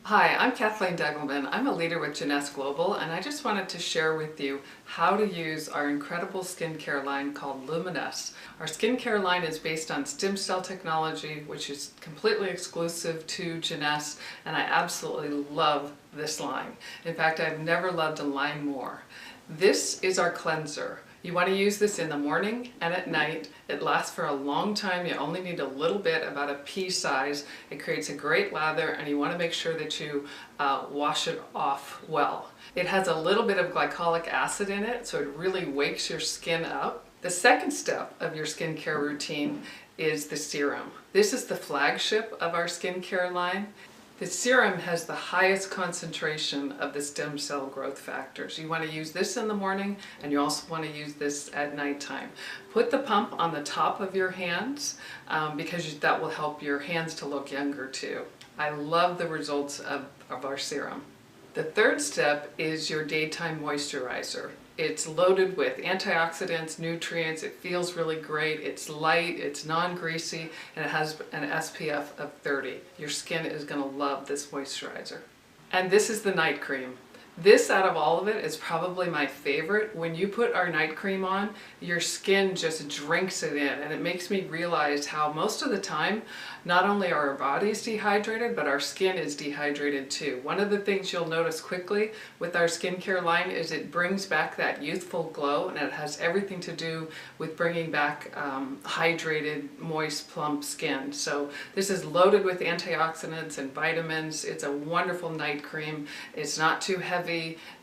Hi, I'm Kathleen Degelman. I'm a leader with Luminesce Global, and I just wanted to share with you how to use our incredible skincare line called Luminesce. Our skincare line is based on stem cell technology, which is completely exclusive to Luminesce, and I absolutely love this line. In fact, I've never loved a line more. This is our cleanser. You want to use this in the morning and at night. It lasts for a long time. You only need a little bit, about a pea size. It creates a great lather, and you want to make sure that you wash it off well. It has a little bit of glycolic acid in it, so it really wakes your skin up. The second step of your skincare routine is the serum. This is the flagship of our skincare line. The serum has the highest concentration of the stem cell growth factors. You want to use this in the morning, and you also want to use this at nighttime. Put the pump on the top of your hands because that will help your hands to look younger too. I love the results of our serum. The third step is your daytime moisturizer. It's loaded with antioxidants, nutrients, it feels really great, it's light, it's non-greasy, and it has an SPF of 30. Your skin is going to love this moisturizer. And this is the night cream. This, out of all of it, is probably my favorite. When you put our night cream on, your skin just drinks it in, and it makes me realize how most of the time, not only are our bodies dehydrated, but our skin is dehydrated too. One of the things you'll notice quickly with our skincare line is it brings back that youthful glow, and it has everything to do with bringing back hydrated, moist, plump skin. So this is loaded with antioxidants and vitamins. It's a wonderful night cream. It's not too heavy,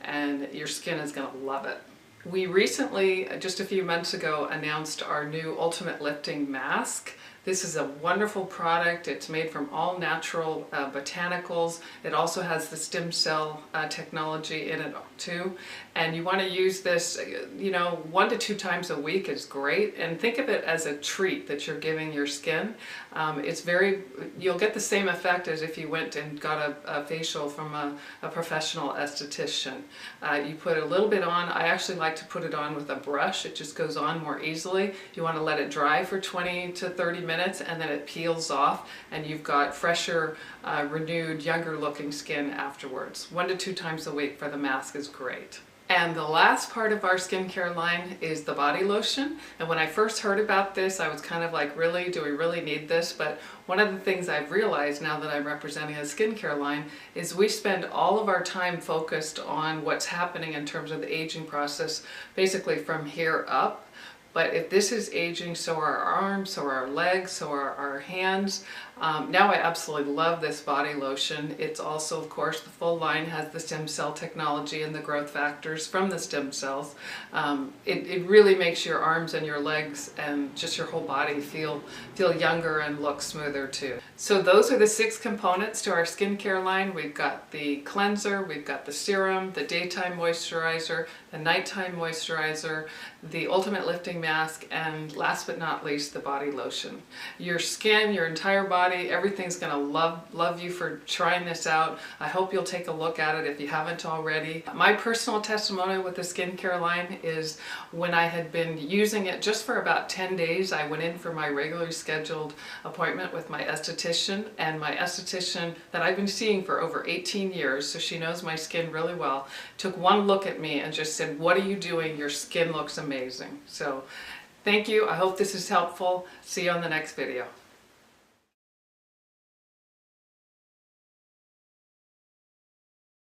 and your skin is going to love it. We recently, just a few months ago, announced our new Ultimate Lifting Mask. This is a wonderful product. It's made from all natural botanicals. It also has the stem cell technology in it too. And you want to use this, 1 to 2 times a week is great. And think of it as a treat that you're giving your skin. You'll get the same effect as if you went and got a facial from a professional esthetician. You put a little bit on. I actually like to put it on with a brush. It just goes on more easily. You want to let it dry for 20 to 30 minutes, and then it peels off, and you've got fresher, renewed, younger looking skin afterwards. 1 to 2 times a week for the mask is great. And the last part of our skincare line is the body lotion. And when I first heard about this, I was kind of like, really? Do we really need this? But one of the things I've realized now that I'm representing a skincare line is we spend all of our time focused on what's happening in terms of the aging process, basically from here up. But if this is aging, so are our arms, so are our legs, so are our hands. Now I absolutely love this body lotion. It's also, of course, the full line has the stem cell technology and the growth factors from the stem cells. It really makes your arms and your legs and just your whole body feel younger and look smoother too. So those are the 6 components to our skincare line. We've got the cleanser, we've got the serum, the daytime moisturizer, the nighttime moisturizer, the Ultimate Lifting Mask, and last but not least, the body lotion. Your skin, your entire body, everything's going to love you for trying this out. I hope you'll take a look at it if you haven't already. My personal testimonial with the skincare line is when I had been using it just for about 10 days, I went in for my regularly scheduled appointment with my esthetician, and my esthetician that I've been seeing for over 18 years, so she knows my skin really well, took one look at me and just said, "What are you doing? Your skin looks amazing." So thank you. I hope this is helpful. See you on the next video.